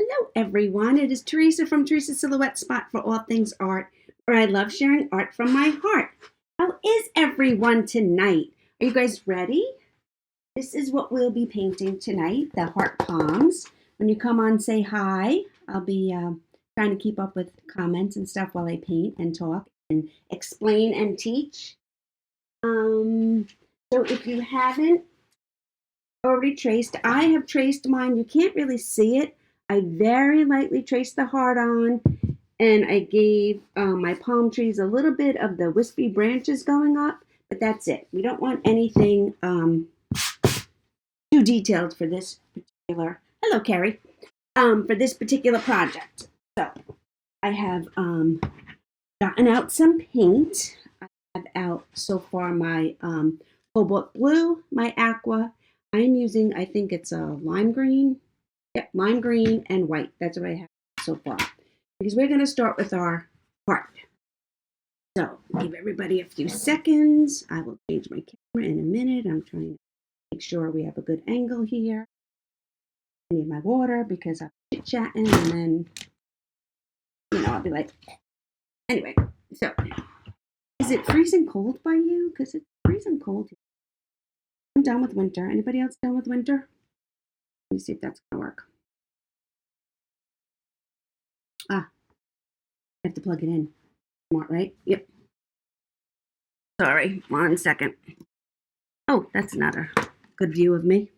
Hello everyone, it is Teresa from Teresa's Silhouette Spot for all things art, where I love sharing art from my heart. How is everyone tonight? Are you guys ready? This is what we'll be painting tonight, the heart palms. When you come on, say hi. I'll be trying to keep up with comments and stuff while I paint and talk and explain and teach. So if you haven't already traced, I have traced mine. You can't really see it. I very lightly traced the heart on, and I gave my palm trees a little bit of the wispy branches going up, but that's it. We don't want anything too detailed for this particular, hello Carrie, for this particular project. So I have gotten out some paint. I have out so far my cobalt blue, my aqua. I'm using, I think it's a lime green. Yep, lime green and white. That's what I have so far. Because we're going to start with our heart. So, give everybody a few seconds. I will change my camera in a minute. I'm trying to make sure we have a good angle here. I need my water because I'm chit-chatting and then, I'll be like, anyway. So, is it freezing cold by you? Because it's freezing cold here. I'm done with winter. Anybody else done with winter? Let me see if that's going to work. I have to plug it in. Smart, right? Yep. Sorry, 1 second. Oh, that's another good view of me.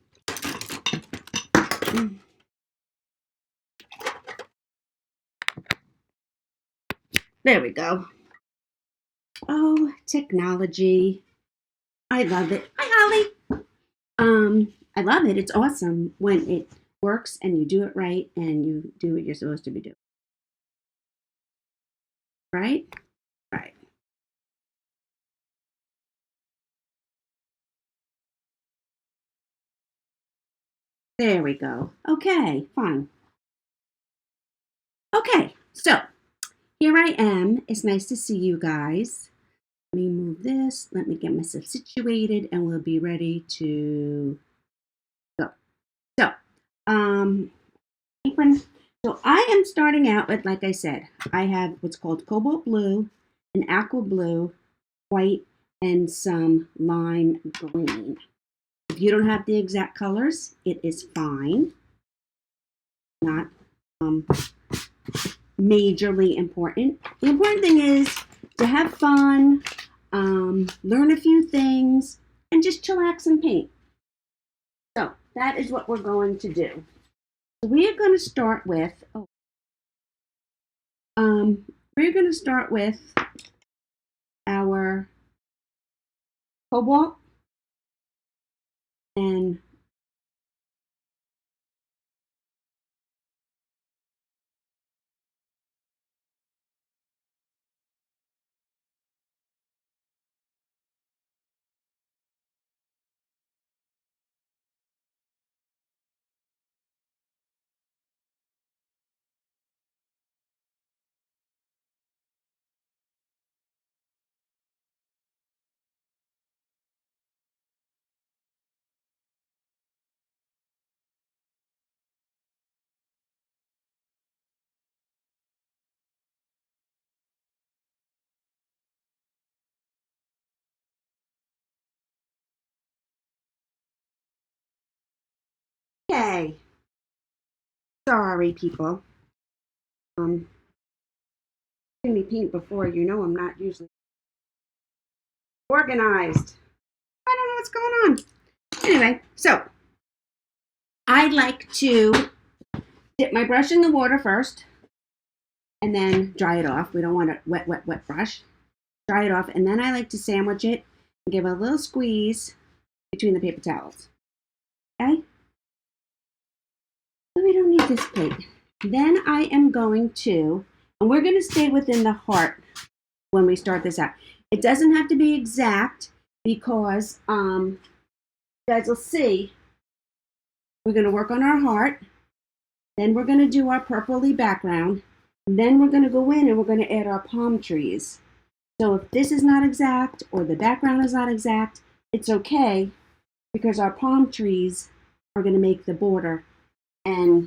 There we go. Oh, technology. I love it. Hi, Holly. I love it. It's awesome when it works and you do it right and you do what you're supposed to be doing. Right? Right. There we go. Okay, fine. Okay, so here I am. It's nice to see you guys. Let me move this. Let me get myself situated and we'll be ready to go. So, so I am starting out with, like I said, I have what's called cobalt blue, an aqua blue, white, and some lime green. If you don't have the exact colors, it is fine. Not majorly important. The important thing is to have fun, learn a few things, and just chillax and paint. So that is what we're going to do. So we are going to start with, our cobalt and okay. Sorry, people. Seen me paint before. You know I'm not usually organized. I don't know what's going on. Anyway, so I like to dip my brush in the water first and then dry it off. We don't want a wet, wet, wet brush. Dry it off, and then I like to sandwich it and give it a little squeeze between the paper towels. Okay? So we don't need this plate. Then I am going to, and we're going to stay within the heart when we start this out. It doesn't have to be exact because you guys will see we're going to work on our heart. Then we're going to do our purpley background. And then we're going to go in and we're going to add our palm trees. So if this is not exact or the background is not exact, it's okay because our palm trees are going to make the border and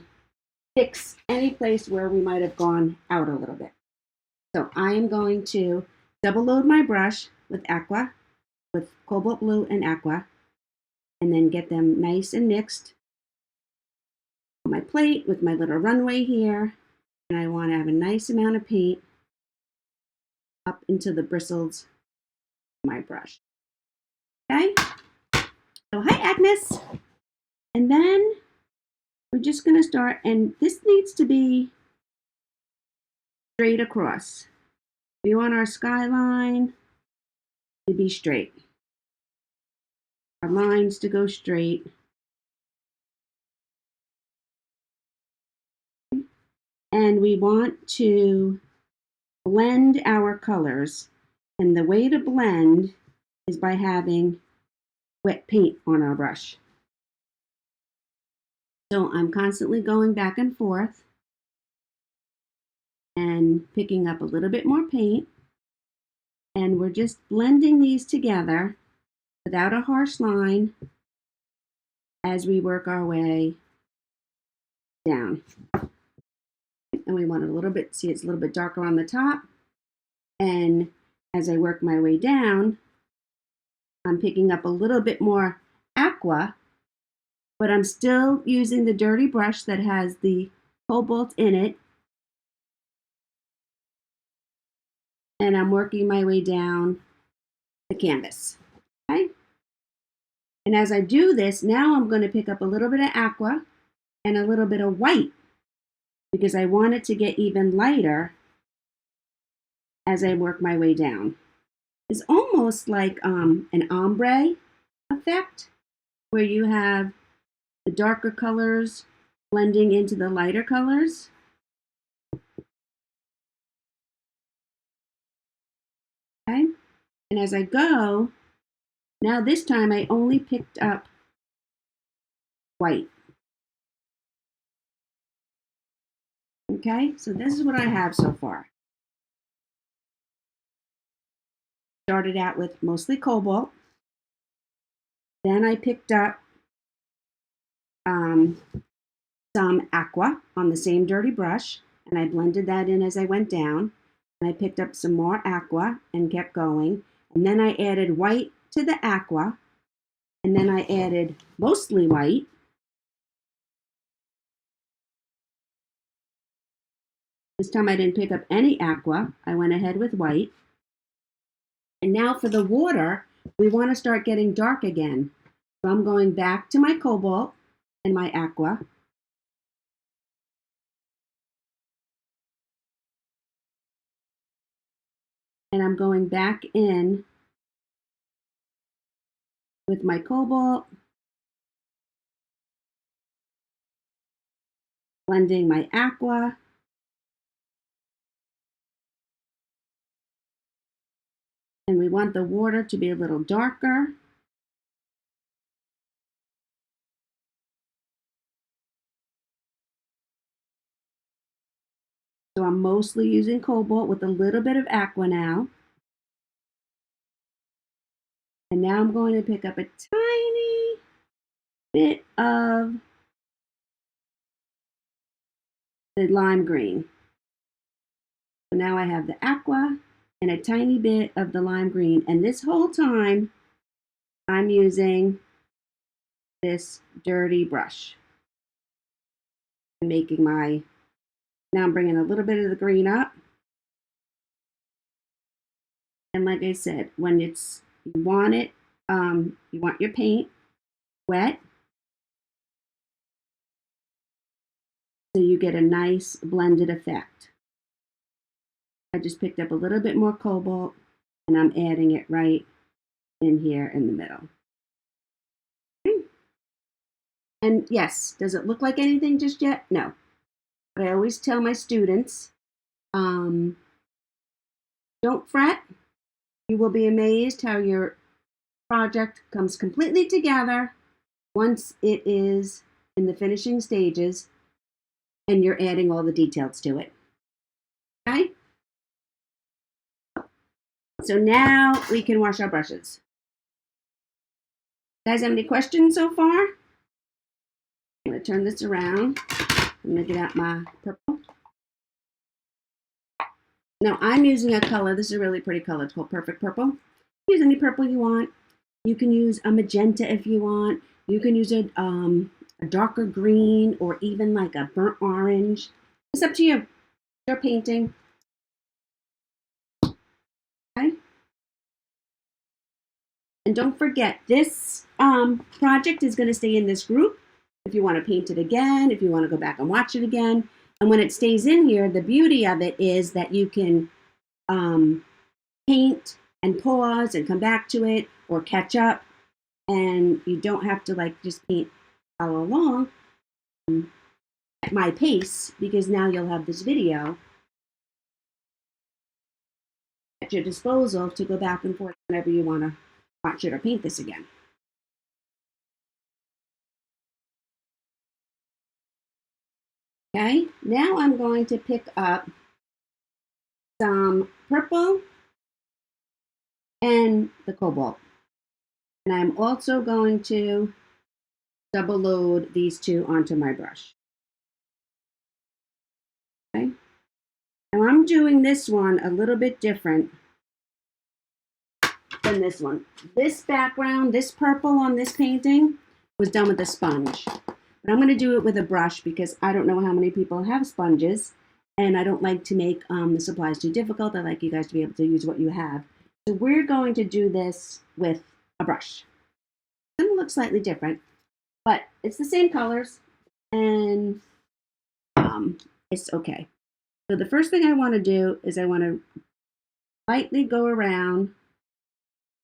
fix any place where we might have gone out a little bit. So I am going to double load my brush with aqua, with cobalt blue and aqua, and then get them nice and mixed on my plate with my little runway here. And I want to have a nice amount of paint up into the bristles of my brush. Okay? So hi Agnes. And then we're just going to start, and this needs to be straight across. We want our skyline to be straight. Our lines to go straight. And we want to blend our colors. And the way to blend is by having wet paint on our brush. So I'm constantly going back and forth and picking up a little bit more paint. And we're just blending these together without a harsh line as we work our way down. And we want it a little bit, see it's a little bit darker on the top. And as I work my way down, I'm picking up a little bit more aqua, but I'm still using the dirty brush that has the cobalt in it. And I'm working my way down the canvas. Okay? And as I do this, now I'm going to pick up a little bit of aqua and a little bit of white because I want it to get even lighter as I work my way down. It's almost like an ombre effect where you have the darker colors blending into the lighter colors. Okay? And as I go, now this time I only picked up white. Okay, so this is what I have so far. Started out with mostly cobalt. Then I picked up some aqua on the same dirty brush, and I blended that in as I went down. And I picked up some more aqua and kept going. And then I added white to the aqua, and then I added mostly white. This time I didn't pick up any aqua. I went ahead with white. And now for the water, we want to start getting dark again. So I'm going back to my cobalt and my aqua. And I'm going back in with my cobalt, blending my aqua. And we want the water to be a little darker. So I'm mostly using cobalt with a little bit of aqua now. And now I'm going to pick up a tiny bit of the lime green. So now I have the aqua and a tiny bit of the lime green. And this whole time, I'm using this dirty brush. I'm making my, now I'm bringing a little bit of the green up. And like I said, when it's, you want it, you want your paint wet. So you get a nice blended effect. I just picked up a little bit more cobalt and I'm adding it right in here in the middle. Okay. And yes, does it look like anything just yet? No. But I always tell my students, don't fret. You will be amazed how your project comes completely together once it is in the finishing stages and you're adding all the details to it. Okay? So now we can wash our brushes. You guys have any questions so far? I'm going to turn this around. I'm going to get out my purple. Now I'm using a color, this is a really pretty color, it's called Perfect Purple. Use any purple you want. You can use a magenta if you want. You can use a darker green or even like a burnt orange. It's up to you. You're painting. Okay. And don't forget, this project is going to stay in this group. If you want to paint it again, if you want to go back and watch it again. And when it stays in here, the beauty of it is that you can paint and pause and come back to it or catch up. And you don't have to like just paint all along at my pace, because now you'll have this video at your disposal to go back and forth whenever you want to watch it or paint this again. Okay, now I'm going to pick up some purple and the cobalt. And I'm also going to double load these two onto my brush. Okay, now I'm doing this one a little bit different than this one. This background, this purple on this painting was done with a sponge. But I'm going to do it with a brush because I don't know how many people have sponges, and I don't like to make the supplies too difficult. I like you guys to be able to use what you have. So we're going to do this with a brush. It's going to look slightly different, but it's the same colors, and it's okay. So the first thing I want to do is I want to lightly go around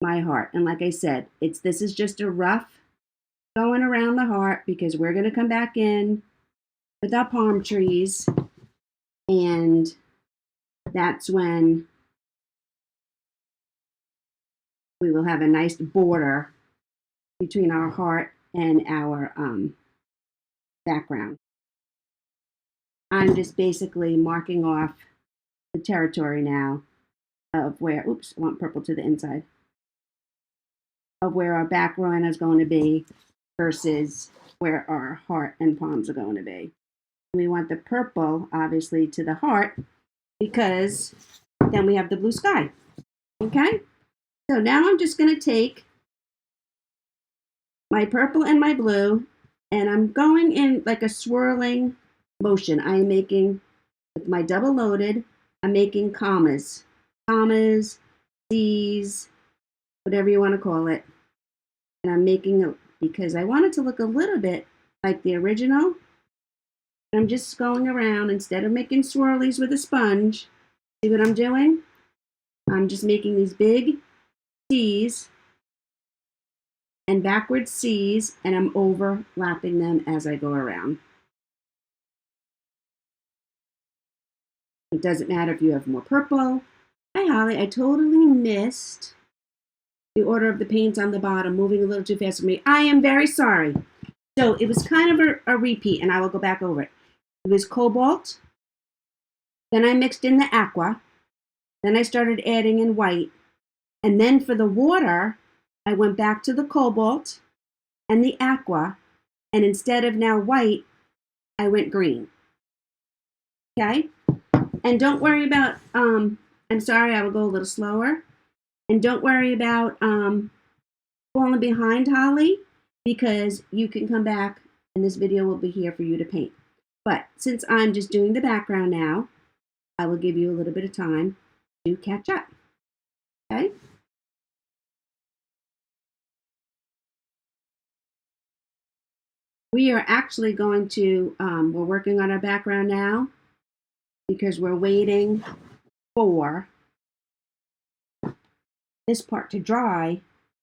my heart. And like I said, this is just a rough going around the heart because we're going to come back in with our palm trees, and that's when we will have a nice border between our heart and our background. I'm just basically marking off the territory now of where, oops, I want purple to the inside, of where our background is going to be versus where our heart and palms are going to be. We want the purple, obviously, to the heart because then we have the blue sky. Okay? So now I'm just going to take my purple and my blue, and I'm going in like a swirling motion. I am making, with my double loaded, I'm making commas. Commas, C's, whatever you want to call it. And I'm making it because I want it to look a little bit like the original. I'm just going around, instead of making swirlies with a sponge, see what I'm doing? I'm just making these big C's and backward C's, and I'm overlapping them as I go around. It doesn't matter if you have more purple. Hi, Holly, I totally missed the order of the paints on the bottom, moving a little too fast for me. I am very sorry. So it was kind of a repeat, and I will go back over it. It was cobalt, then I mixed in the aqua, then I started adding in white, and then for the water, I went back to the cobalt and the aqua, and instead of now white, I went green. Okay? And don't worry about, I'm sorry, I will go a little slower. And don't worry about falling behind, Holly, because you can come back and this video will be here for you to paint. But since I'm just doing the background now, I will give you a little bit of time to catch up. Okay? We are actually going to, we're working on our background now because we're waiting for this part to dry.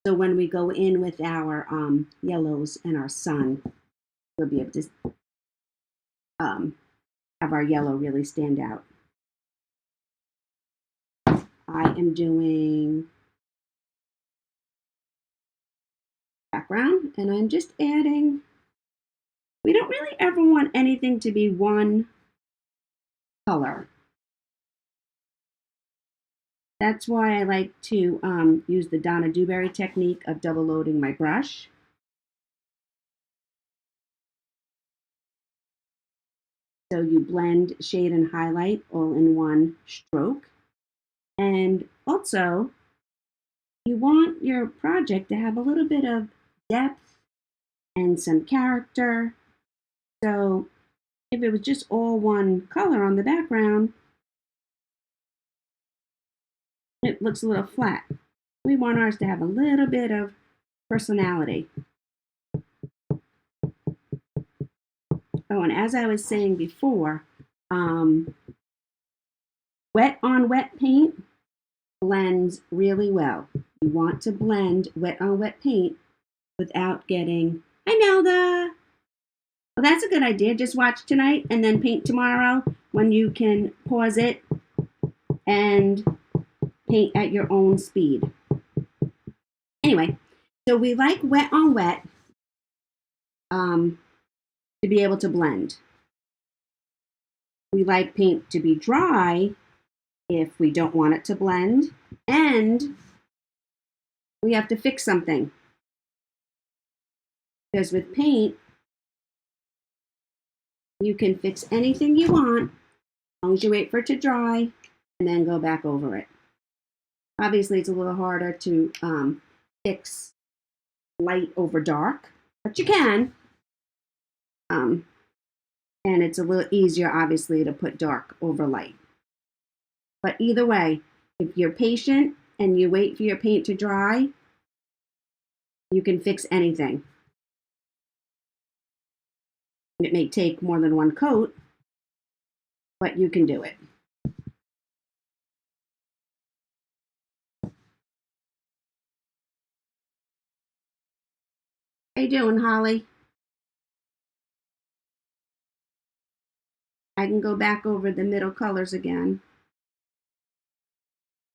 So when we go in with our yellows and our sun, we'll be able to have our yellow really stand out. I am doing background, and I'm just adding, we don't really ever want anything to be one color. That's why I like to use the Donna Dewberry technique of double loading my brush. So you blend, shade, and highlight all in one stroke. And also, you want your project to have a little bit of depth and some character. So if it was just all one color on the background, it looks a little flat. We want ours to have a little bit of personality. Oh, and as I was saying before, wet on wet paint blends really well. You want to blend wet on wet paint without getting, hi Nelda. Well, that's a good idea. Just watch tonight and then paint tomorrow when you can pause it and paint at your own speed. Anyway, so we like wet on wet to be able to blend. We like paint to be dry if we don't want it to blend, and we have to fix something. Because with paint, you can fix anything you want as long as you wait for it to dry and then go back over it. Obviously, it's a little harder to fix light over dark, but you can. And it's a little easier, obviously, to put dark over light. But either way, if you're patient and you wait for your paint to dry, you can fix anything. It may take more than one coat, but you can do it. How you doing, Holly? I can go back over the middle colors again.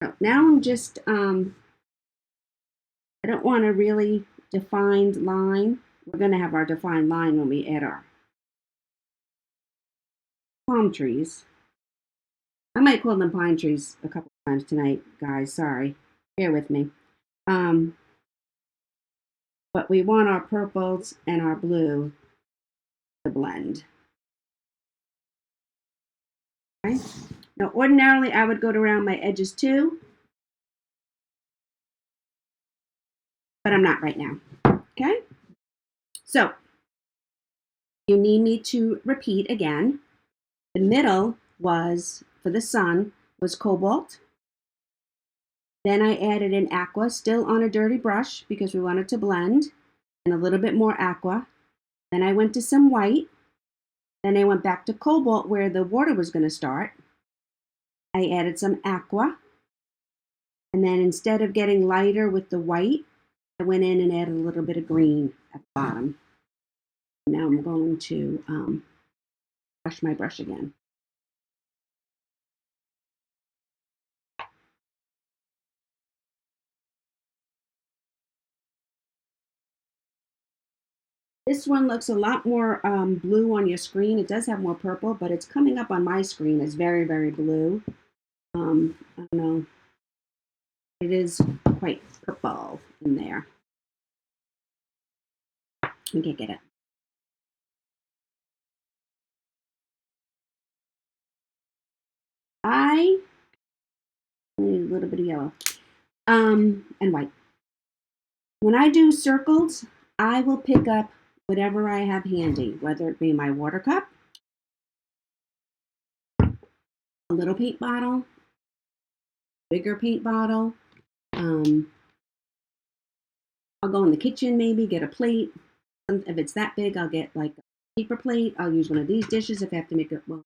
So now I'm just, I don't want a really defined line. We're going to have our defined line when we add our palm trees. I might call them pine trees a couple times tonight, guys. Sorry. Bear with me. But we want our purples and our blue to blend. Okay. Now, ordinarily, I would go around my edges too, but I'm not right now. Okay. So you need me to repeat again. The middle was, for the sun, was cobalt. Then I added an aqua, still on a dirty brush because we wanted to blend, and a little bit more aqua. Then I went to some white. Then I went back to cobalt where the water was going to start. I added some aqua. And then instead of getting lighter with the white, I went in and added a little bit of green at the bottom. Now I'm going to brush my brush again. This one looks a lot more blue on your screen. It does have more purple, but it's coming up on my screen as very, very blue. I don't know. It is quite purple in there. I can't get it. I need a little bit of yellow and white. When I do circles, I will pick up whatever I have handy, whether it be my water cup, a little paint bottle, bigger paint bottle. I'll go in the kitchen maybe, get a plate. If it's that big, I'll get like a paper plate. I'll use one of these dishes if I have to make it, well,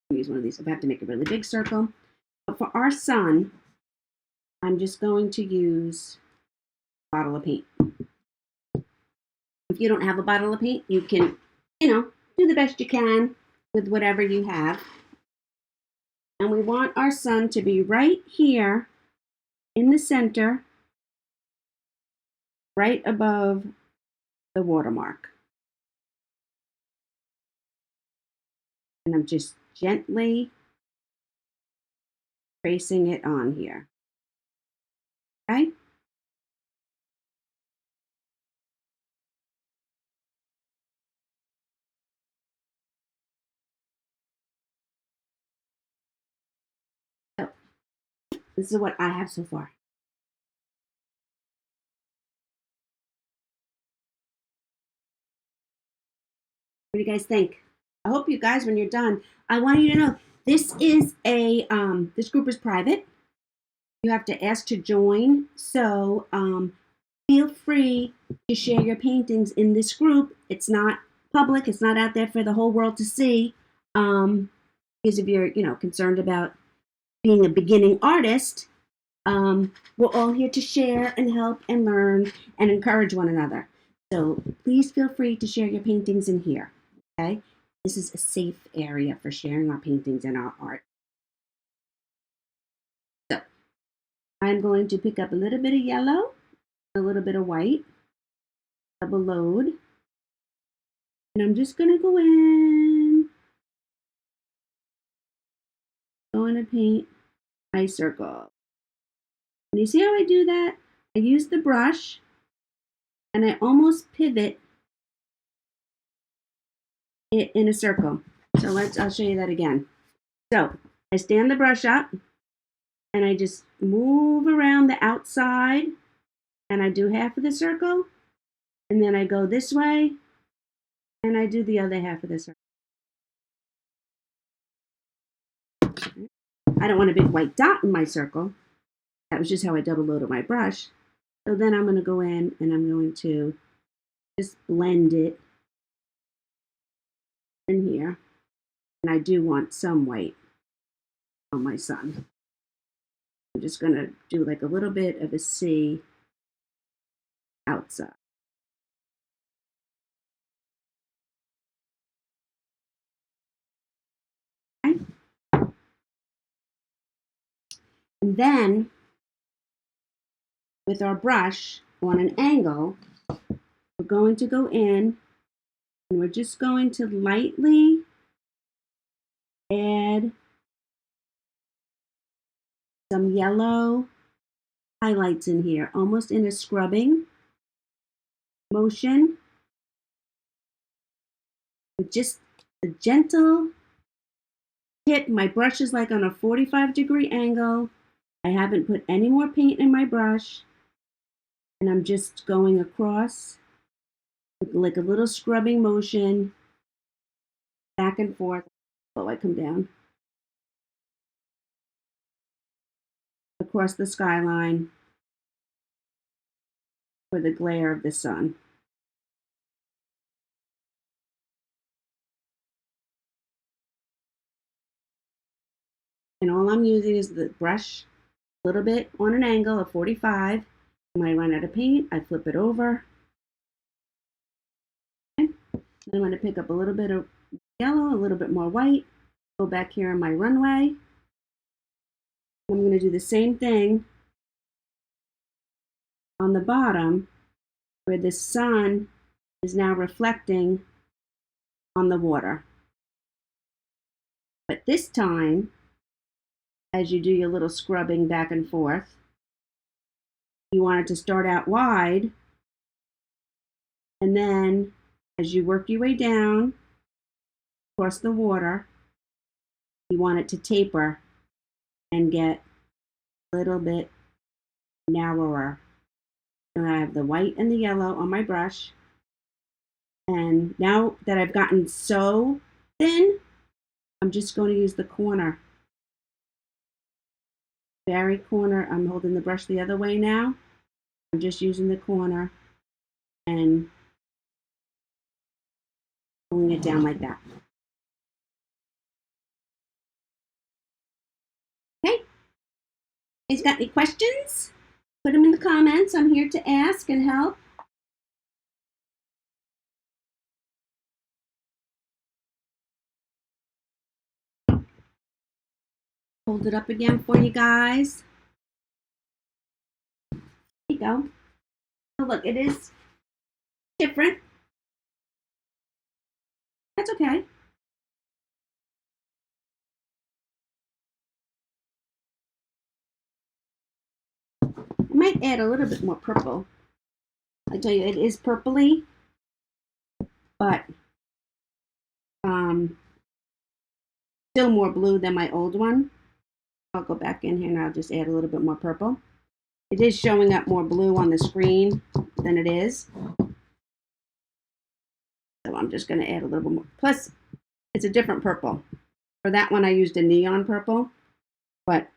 I'll use one of these if I have to make a really big circle. But for our sun, I'm just going to use a bottle of paint. If you don't have a bottle of paint, you can, do the best you can with whatever you have. And we want our sun to be right here in the center, right above the watermark. And I'm just gently tracing it on here. Okay? this is what I have so far. What do you guys think? I hope you guys, when you're done, I want you to know this is this group is private. You have to ask to join. So feel free to share your paintings in this group. It's not public. It's not out there for the whole world to see. Because if you're, concerned about being a beginning artist, we're all here to share and help and learn and encourage one another. So please feel free to share your paintings in here. Okay, this is a safe area for sharing our paintings and our art. So I'm going to pick up a little bit of yellow, a little bit of white, double load, and I'm just going to go to paint my circle. And you see how I do that? I use the brush and I almost pivot it in a circle. So I'll show you that again. So I stand the brush up and I just move around the outside and I do half of the circle and then I go this way and I do the other half of the circle. I don't want a big white dot in my circle. That was just how I double loaded my brush. So then I'm going to go in and I'm going to just blend it in here. And I do want some white on my sun. I'm just going to do like a little bit of a C outside. Okay. And then with our brush on an angle, we're going to go in and we're just going to lightly add some yellow highlights in here, almost in a scrubbing motion with just a gentle tip. My brush is like on a 45-degree angle. I haven't put any more paint in my brush, and I'm just going across with like a little scrubbing motion back and forth. Oh, I come down across the skyline for the glare of the sun. And all I'm using is the brush a little bit on an angle of 45. When I run out of paint, I flip it over. Okay. Then I'm going to pick up a little bit of yellow, a little bit more white, go back here on my runway. I'm going to do the same thing on the bottom where the sun is now reflecting on the water. But this time, as you do your little scrubbing back and forth, you want it to start out wide, and then as you work your way down across the water, you want it to taper and get a little bit narrower. And I have the white and the yellow on my brush. And now that I've gotten so thin, I'm just going to use the corner. Very corner. I'm holding the brush the other way now. I'm just using the corner and pulling it down like that. Okay. Guys got any questions? Put them in the comments. I'm here to ask and help. Hold it up again for you guys. There you go. So look, it is different. That's okay. I might add a little bit more purple. I tell you, it is purpley, but still more blue than my old one. I'll go back in here and I'll just add a little bit more purple. It is showing up more blue on the screen than it is. So I'm just going to add a little bit more. Plus, it's a different purple. For that one, I used a neon purple, but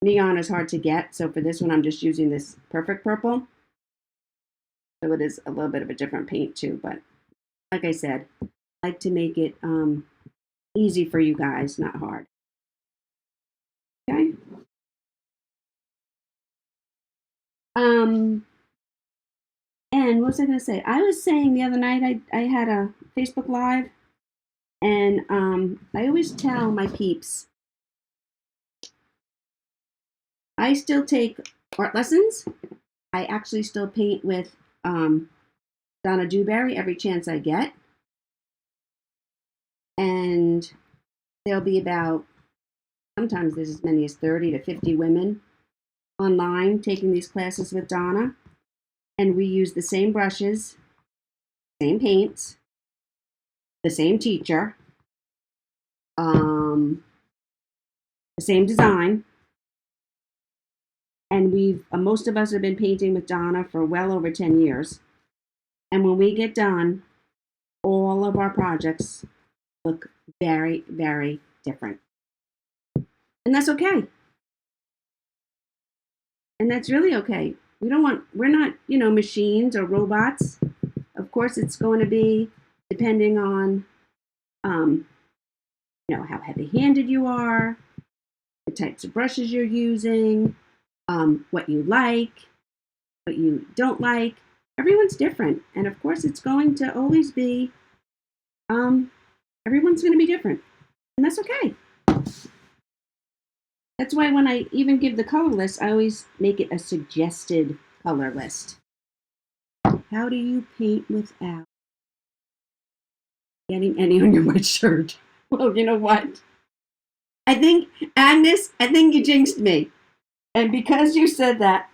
neon is hard to get. So for this one, I'm just using this perfect purple. So it is a little bit of a different paint too. But like I said, I like to make it easy for you guys, not hard. Okay. And what was I going to say? I was saying the other night I had a Facebook Live, and I always tell my peeps, I still take art lessons. I actually still paint with Donna Dewberry every chance I get. And there'll be about, sometimes there's as many as 30 to 50 women online taking these classes with Donna. And we use the same brushes, same paints, the same teacher, the same design. And most of us have been painting with Donna for well over 10 years. And when we get done, all of our projects look very, very different. And that's okay. And that's really okay. We're not, machines or robots. Of course, it's going to be depending on, how heavy-handed you are, the types of brushes you're using, what you like, what you don't like. Everyone's different. And of course, it's going to always be, everyone's going to be different. And that's okay. That's why when I even give the color list, I always make it a suggested color list. How do you paint without getting any on your white shirt? Well, you know what? Agnes, I think you jinxed me. And because you said that,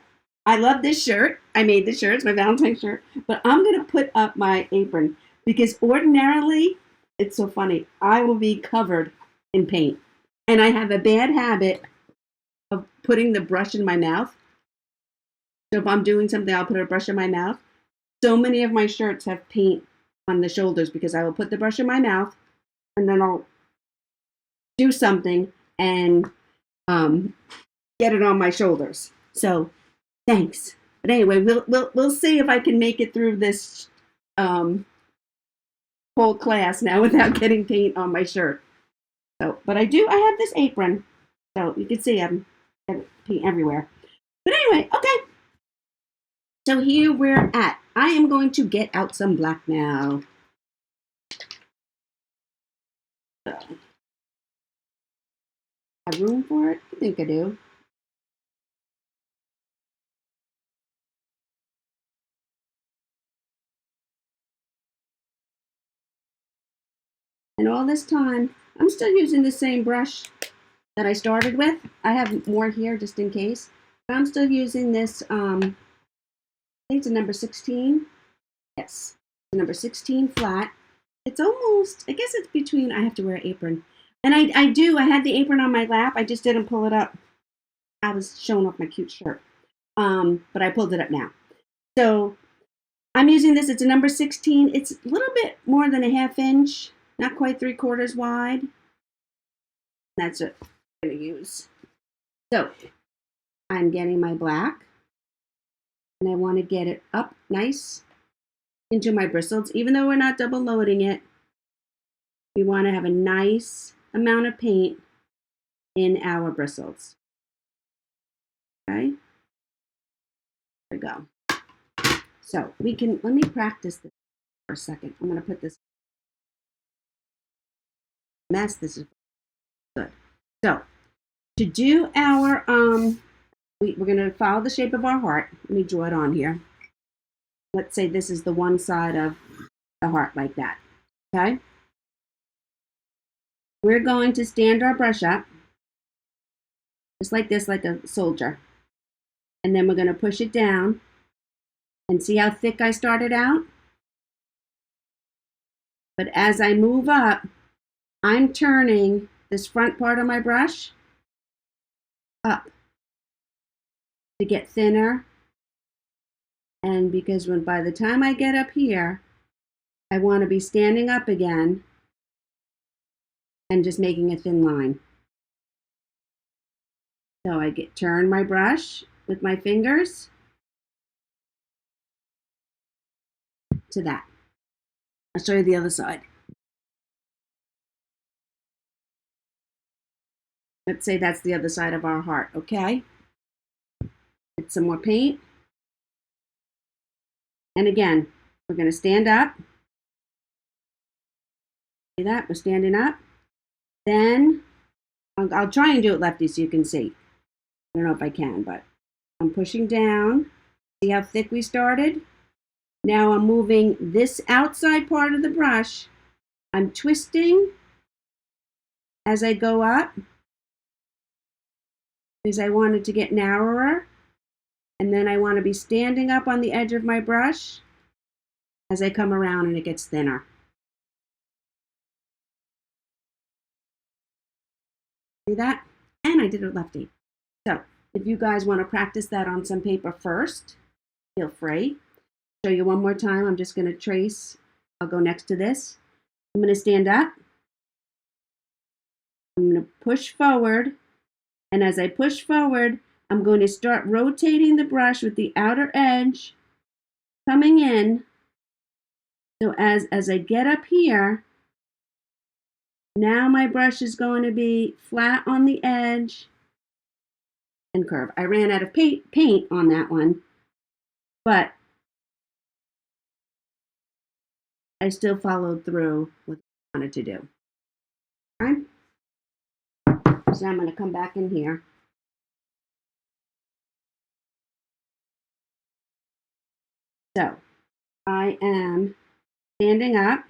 I love this shirt. I made this shirt. It's my Valentine's shirt. But I'm going to put up my apron because ordinarily, it's so funny, I will be covered in paint. And I have a bad habit of putting the brush in my mouth. So if I'm doing something, I'll put a brush in my mouth. So many of my shirts have paint on the shoulders because I will put the brush in my mouth and then I'll do something and get it on my shoulders. So thanks. But anyway, we'll see if I can make it through this whole class now without getting paint on my shirt. So, but I have this apron, so you can see I'm paint everywhere. But anyway, okay. So here we're at. I am going to get out some black now. So, have room for it? I think I do. And all this time, I'm still using the same brush that I started with. I have more here just in case. But I'm still using this, I think it's a number 16. Yes, the number 16 flat. It's almost, I guess it's between, I have to wear an apron. And I had the apron on my lap. I just didn't pull it up. I was showing off my cute shirt. But I pulled it up now. So I'm using this. It's a number 16. It's a little bit more than a half inch, not quite 3/4 wide. That's what I'm going to use. So I'm getting my black, and I want to get it up nice into my bristles. Even though we're not double loading it, we want to have a nice amount of paint in our bristles. Okay, there we go. So let me practice this for a second. I'm going to put this mess. This is good. So to do our, we're going to follow the shape of our heart. Let me draw it on here. Let's say this is the one side of the heart like that. Okay. We're going to stand our brush up just like this, like a soldier. And then we're going to push it down. And see how thick I started out? But as I move up, I'm turning this front part of my brush up to get thinner. And because by the time I get up here, I want to be standing up again and just making a thin line. So I turn my brush with my fingers to that. I'll show you the other side. Let's say that's the other side of our heart, okay? Get some more paint. And again, we're going to stand up. See that? We're standing up. Then I'll try and do it lefty so you can see. I don't know if I can, but I'm pushing down. See how thick we started? Now I'm moving this outside part of the brush. I'm twisting as I go up because I want it to get narrower. And then I want to be standing up on the edge of my brush as I come around and it gets thinner. See that? And I did it lefty. So if you guys want to practice that on some paper first, feel free. Show you one more time. I'm just going to trace. I'll go next to this. I'm going to stand up. I'm going to push forward. And as I push forward, I'm going to start rotating the brush with the outer edge coming in. So as I get up here, now my brush is going to be flat on the edge and curve. I ran out of paint on that one, but I still followed through with what I wanted to do. All right? So I'm going to come back in here. So I am standing up.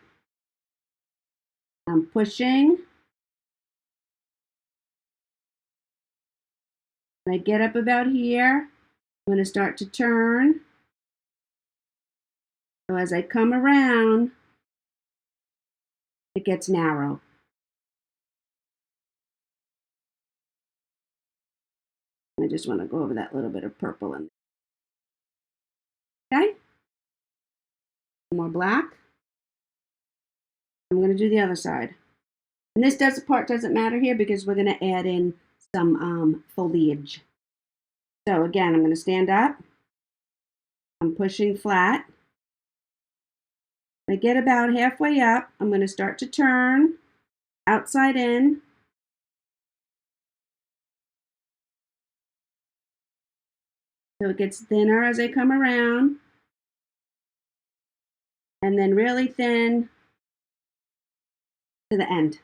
I'm pushing. When I get up about here, I'm going to start to turn. So as I come around, it gets narrow. I just want to go over that little bit of purple in there. Okay? More black. I'm going to do the other side. And this part doesn't matter here because we're going to add in some foliage. So again, I'm going to stand up. I'm pushing flat. When I get about halfway up, I'm going to start to turn outside in. So it gets thinner as I come around. And then really thin to the end.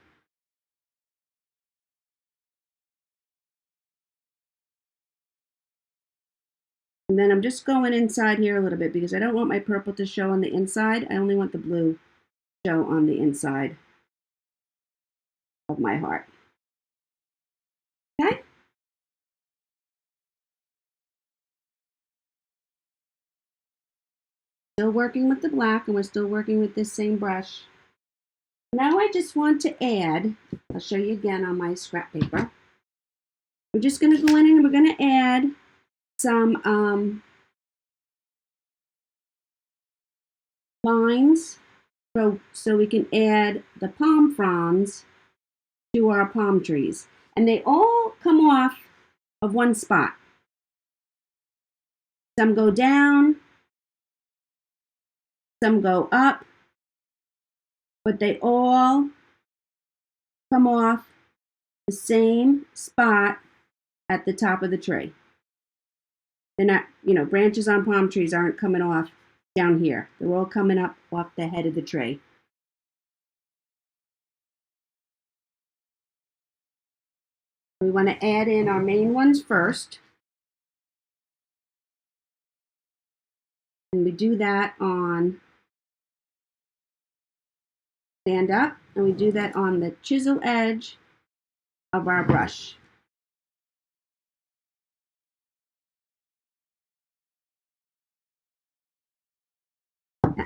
And then I'm just going inside here a little bit because I don't want my purple to show on the inside. I only want the blue to show on the inside of my heart. Okay? Still working with the black, and we're still working with this same brush. Now I just want to add, I'll show you again on my scrap paper. We're just going to go in and we're going to add some lines so we can add the palm fronds to our palm trees. And they all come off of one spot. Some go down, some go up, but they all come off the same spot at the top of the tree. They're not, branches on palm trees aren't coming off down here. They're all coming up off the head of the tree. We want to add in our main ones first. And we do that on stand up, and we do that on the chisel edge of our brush.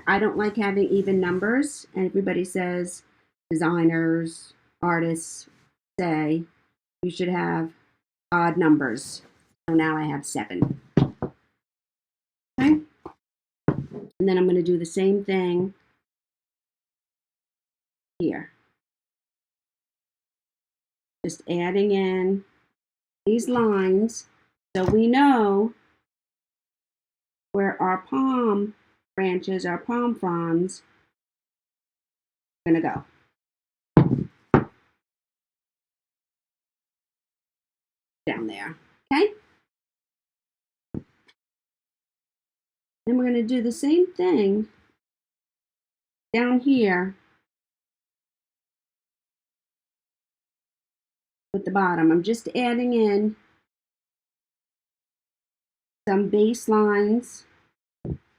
I don't like having even numbers, and everybody says, designers, artists say, you should have odd numbers. So now I have 7. Okay? And then I'm going to do the same thing here. Just adding in these lines so we know where our palm branches, our palm fronds, are going to go. Down there, okay? Then we're going to do the same thing down here with the bottom. I'm just adding in some base lines,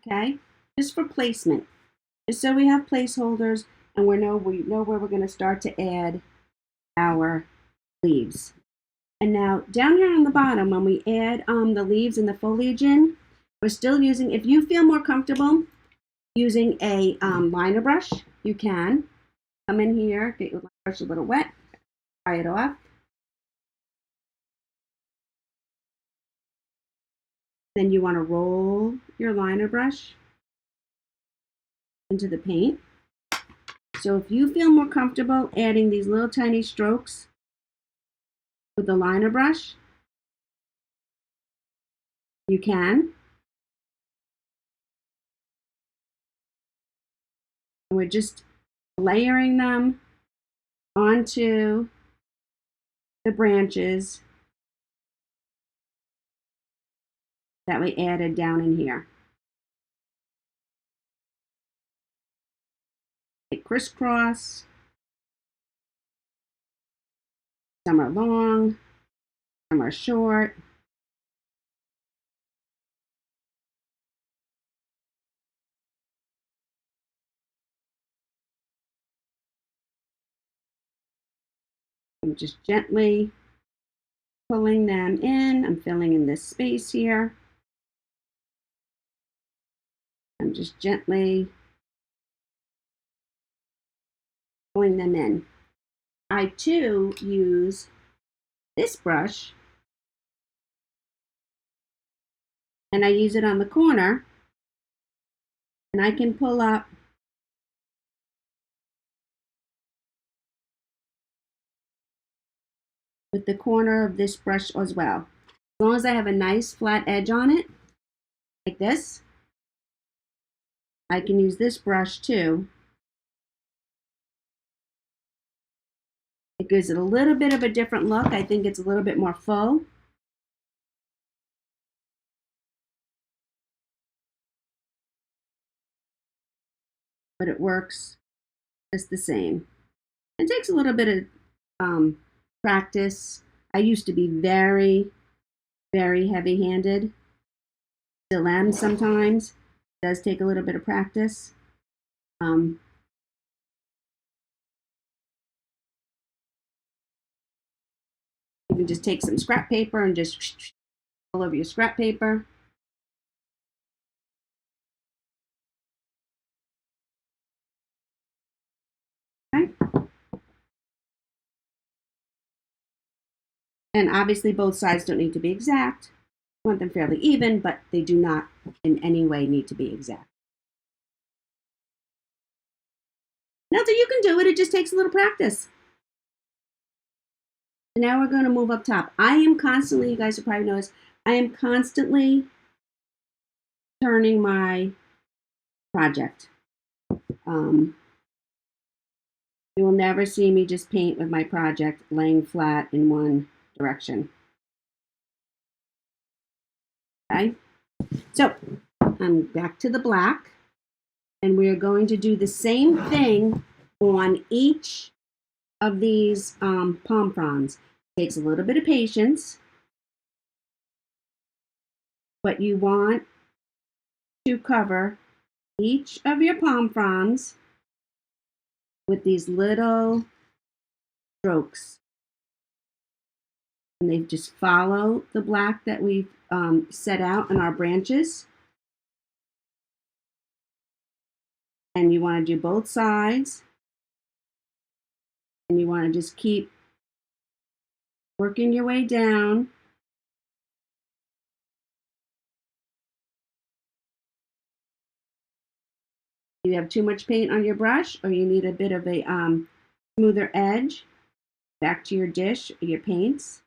okay? Just for placement, just so we have placeholders and we know where we're going to start to add our leaves. And now down here on the bottom, when we add the leaves and the foliage in, we're still using, if you feel more comfortable using a liner brush, you can. Come in here, get your liner brush a little wet, dry it off. Then you want to roll your liner brush into the paint. So if you feel more comfortable adding these little tiny strokes with the liner brush, you can. We're just layering them onto the branches that we added down in here. Like crisscross. Some are long, some are short. I'm just gently pulling them in. I'm filling in this space here. I'm just gently pulling them in. I too use this brush and I use it on the corner, and I can pull up with the corner of this brush as well. As long as I have a nice flat edge on it, like this, I can use this brush too. It gives it a little bit of a different look. I think it's a little bit more full. But it works just the same. It takes a little bit of practice. I used to be very, very heavy-handed. Still am sometimes. It does take a little bit of practice. You can just take some scrap paper and just all over your scrap paper. Okay. And obviously both sides don't need to be exact. You want them fairly even, but they do not in any way need to be exact. Nelda, you can do it. It just takes a little practice. And now we're going to move up top. I am constantly, you guys have probably noticed, I am constantly turning my project. You will never see me just paint with my project laying flat in one direction. Okay, so I'm back to the black, and we are going to do the same thing on each of these palm fronds. It takes a little bit of patience, but you want to cover each of your palm fronds with these little strokes. And they just follow the black that we've set out in our branches. And you want to do both sides. And you want to just keep working your way down You have too much paint on your brush, or you need a bit of a smoother edge. Back to your dish or your paints.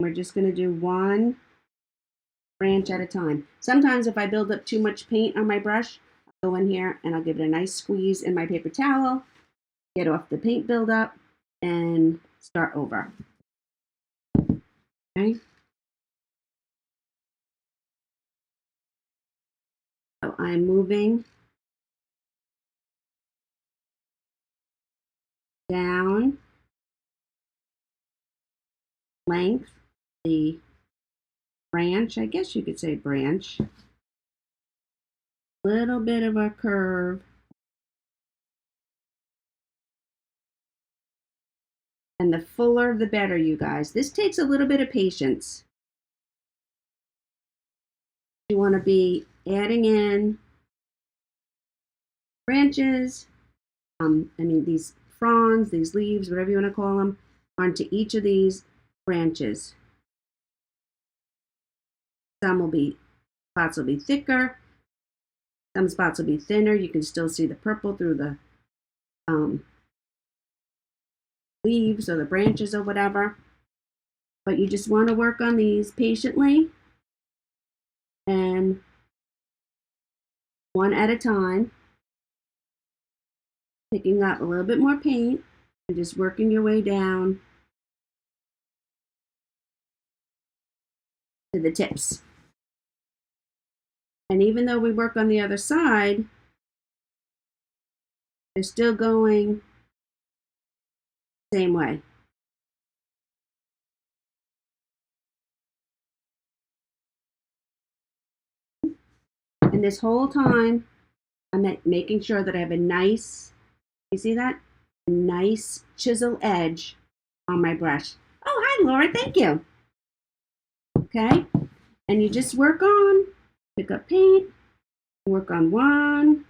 We're just going to do one branch at a time. Sometimes if I build up too much paint on my brush, I'll go in here and I'll give it a nice squeeze in my paper towel, get off the paint buildup, and start over. Okay. So I'm moving down length the branch, I guess you could say branch, little bit of a curve, and the fuller the better, you guys. This takes a little bit of patience. You want to be adding in branches, these fronds, these leaves, whatever you want to call them, onto each of these branches. Spots will be thicker, some spots will be thinner. You can still see the purple through the leaves or the branches or whatever. But you just want to work on these patiently and one at a time, picking up a little bit more paint and just working your way down to the tips. And even though we work on the other side, they're still going the same way. And this whole time, I'm making sure that I have a nice, you see that? A nice chisel edge on my brush. Oh, hi, Laura, thank you. Okay, and you just pick up paint, work on one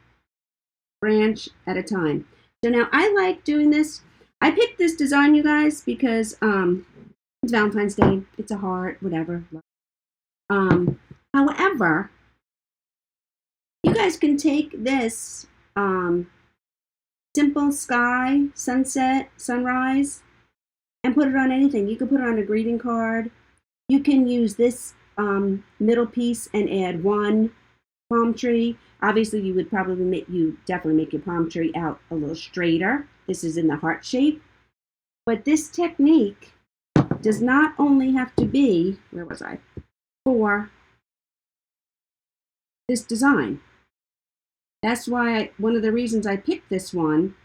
branch at a time. So now I like doing this. I picked this design, you guys, because it's Valentine's Day. It's a heart, whatever. However, you guys can take this simple sky, sunset, sunrise, and put it on anything. You can put it on a greeting card. You can use this middle piece and add one palm tree. Obviously, you would definitely make your palm tree out a little straighter. This is in the heart shape. But this technique does not only have to be, where was I, for this design. That's why one of the reasons I picked this one.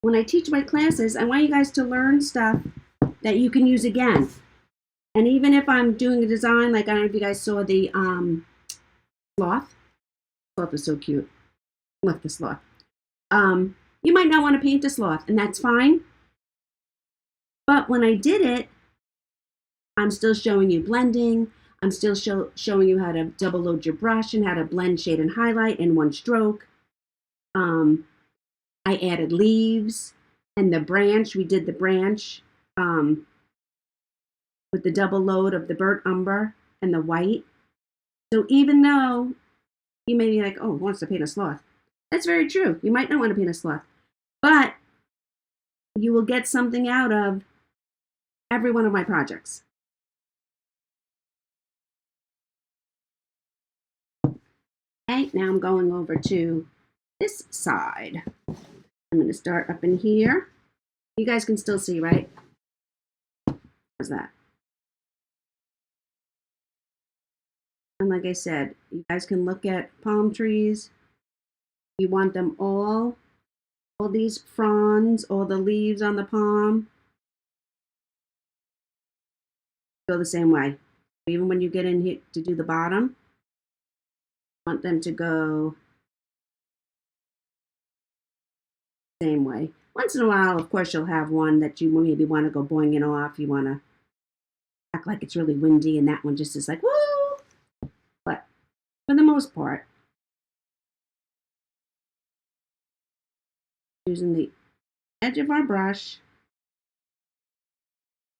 When I teach my classes, I want you guys to learn stuff that you can use again. And even if I'm doing a design, like I don't know if you guys saw the sloth. Sloth was so cute. Love the sloth. You might not want to paint a sloth, and that's fine. But when I did it, I'm still showing you blending. I'm still showing you how to double load your brush and how to blend, shade, and highlight in one stroke. I added leaves and the branch. We did the branch with the double load of the burnt umber and the white. So even though you may be like, oh, who wants to paint a sloth? That's very true. You might not want to paint a sloth. But you will get something out of every one of my projects. Okay, now I'm going over to this side. I'm going to start up in here. You guys can still see, right? How's that? And like I said, you guys can look at palm trees. You want them all these fronds, all the leaves on the palm, go the same way. Even when you get in here to do the bottom, you want them to go the same way. Once in a while, of course, you'll have one that you maybe want to go boinging off. You want to act like it's really windy, and that one just is like, woo! But for the most part, using the edge of our brush,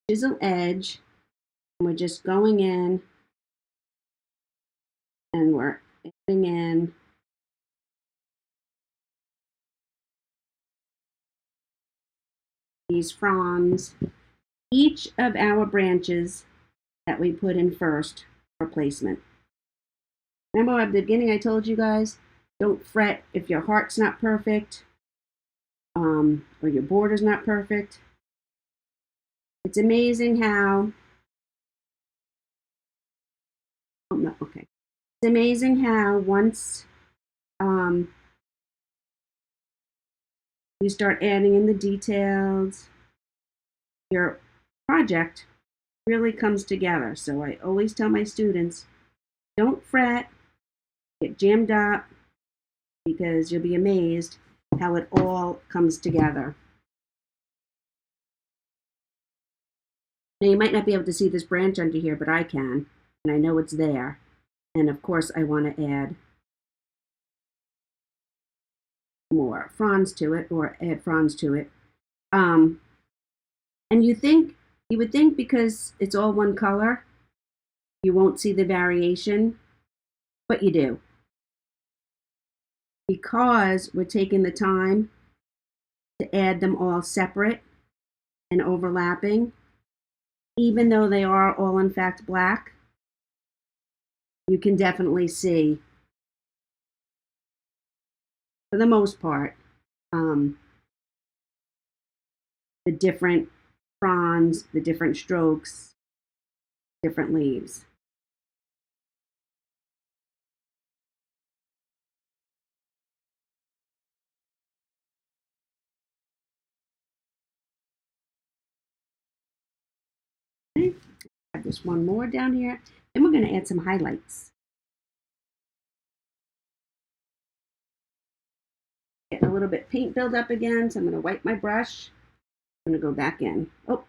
chisel edge, We're just going in and we're adding in these fronds, each of our branches that we put in first for placement. Remember at the beginning I told you guys, don't fret if your heart's not perfect, or your border's not perfect. It's amazing how, oh no, okay. It's amazing how once you start adding in the details, your project really comes together. So I always tell my students, don't fret, get jammed up, because you'll be amazed how it all comes together. Now you might not be able to see this branch under here, but I can, and I know it's there. And of course I want to add more fronds to it, or add fronds to it. And you would think because it's all one color, you won't see the variation, but you do. Because we're taking the time to add them all separate and overlapping, even though they are all in fact black, you can definitely see, for the most part, the different fronds, the different strokes, different leaves. Okay. Have just one more down here, and we're going to add some highlights. Getting a little bit paint build up again, so I'm going to wipe my brush. I'm going to go back in. Oh,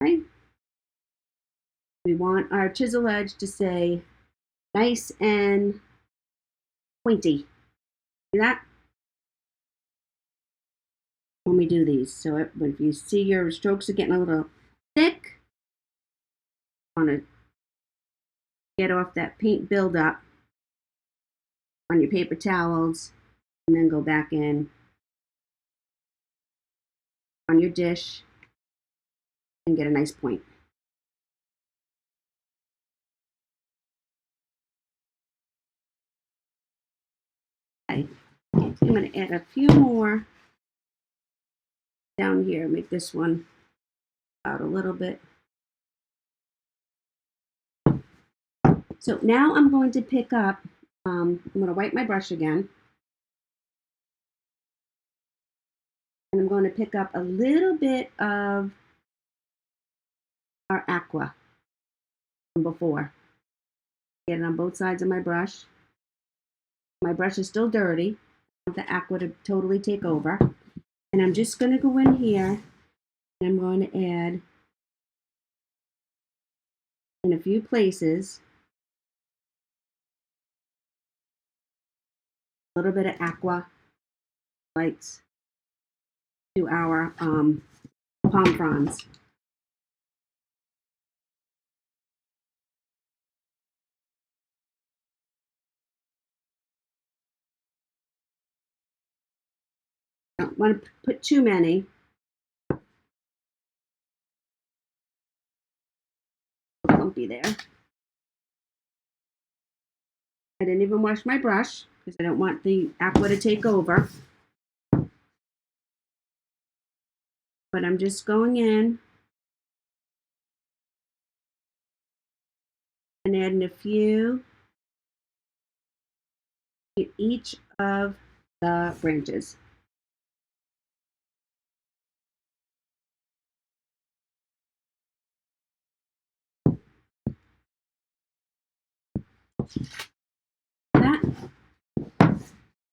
okay. We want our chisel edge to say nice and pointy. See that? When we do these. So if you see your strokes are getting a little thick, you want to get off that paint buildup on your paper towels, and then go back in on your dish and get a nice point. Okay. So I'm going to add a few more down here. Make this one out a little bit. So now I'm going to pick up, I'm going to wipe my brush again. And I'm going to pick up a little bit of our aqua from before. Get it on both sides of my brush. My brush is still dirty. I want the aqua to totally take over. And I'm just going to go in here and I'm going to add in a few places a little bit of aqua lights to our palm fronds. I don't want to put too many. Clumpy there. I didn't even wash my brush because I don't want the aqua to take over. But I'm just going in and adding a few to each of the branches. That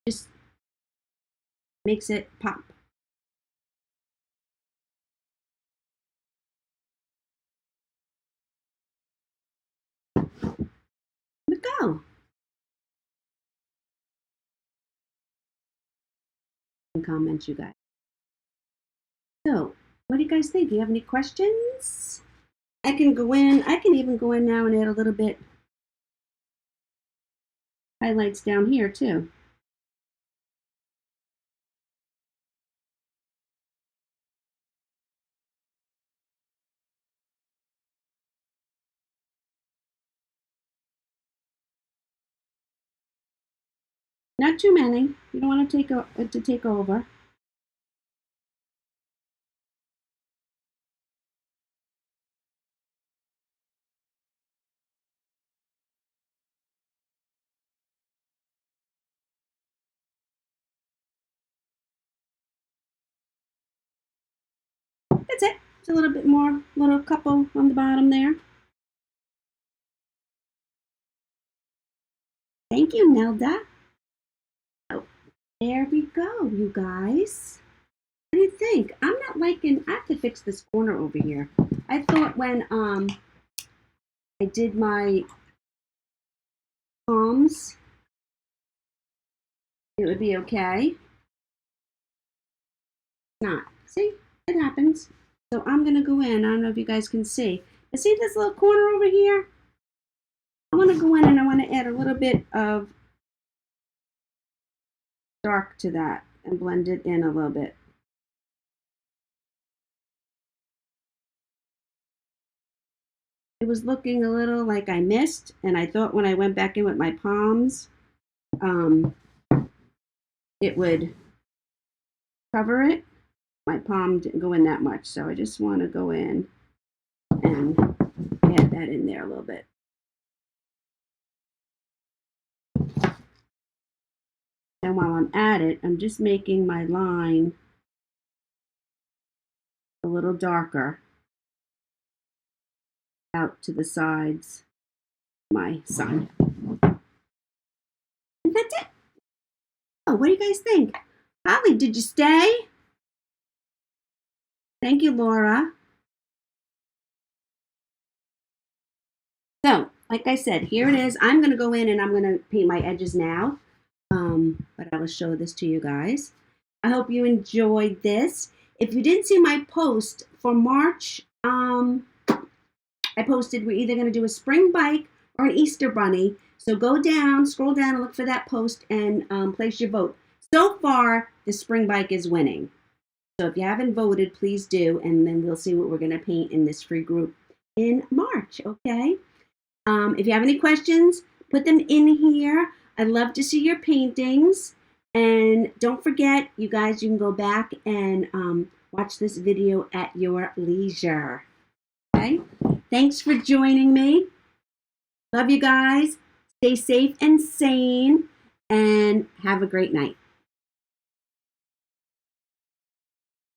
just makes it pop. There we go. And comment, you guys. So What do you guys think? Do you have any questions? I can go in. I can even go in now and add a little bit highlights down here too. Not too many. You don't want to take over. That's it. It's a little bit more, little couple on the bottom there. Thank you, Nelda. Oh, there we go, you guys. What do you think? I'm not liking. I have to fix this corner over here. I thought when I did my palms, it would be okay. Not. See, it happens. So I'm gonna go in. I don't know if you guys can see. But see this little corner over here? I want to go in and I want to add a little bit of dark to that and blend it in a little bit. It was looking a little like I missed, and I thought when I went back in with my palms, it would cover it. My palm didn't go in that much, so I just want to go in and add that in there a little bit. And while I'm at it, I'm just making my line a little darker out to the sides of my sun. And that's it. Oh, what do you guys think? Holly, did you stay? Thank you, Laura. So, like I said, here it is. I'm going to go in and I'm going to paint my edges now. But I will show this to you guys. I hope you enjoyed this. If you didn't see my post for March, I posted we're either going to do a spring bike or an Easter bunny. So go down, scroll down and look for that post and place your vote. So far, the spring bike is winning. So if you haven't voted, please do. And then we'll see what we're going to paint in this free group in March, okay? If you have any questions, put them in here. I'd love to see your paintings. And don't forget, you guys, you can go back and watch this video at your leisure. Okay? Thanks for joining me. Love you guys. Stay safe and sane. And have a great night.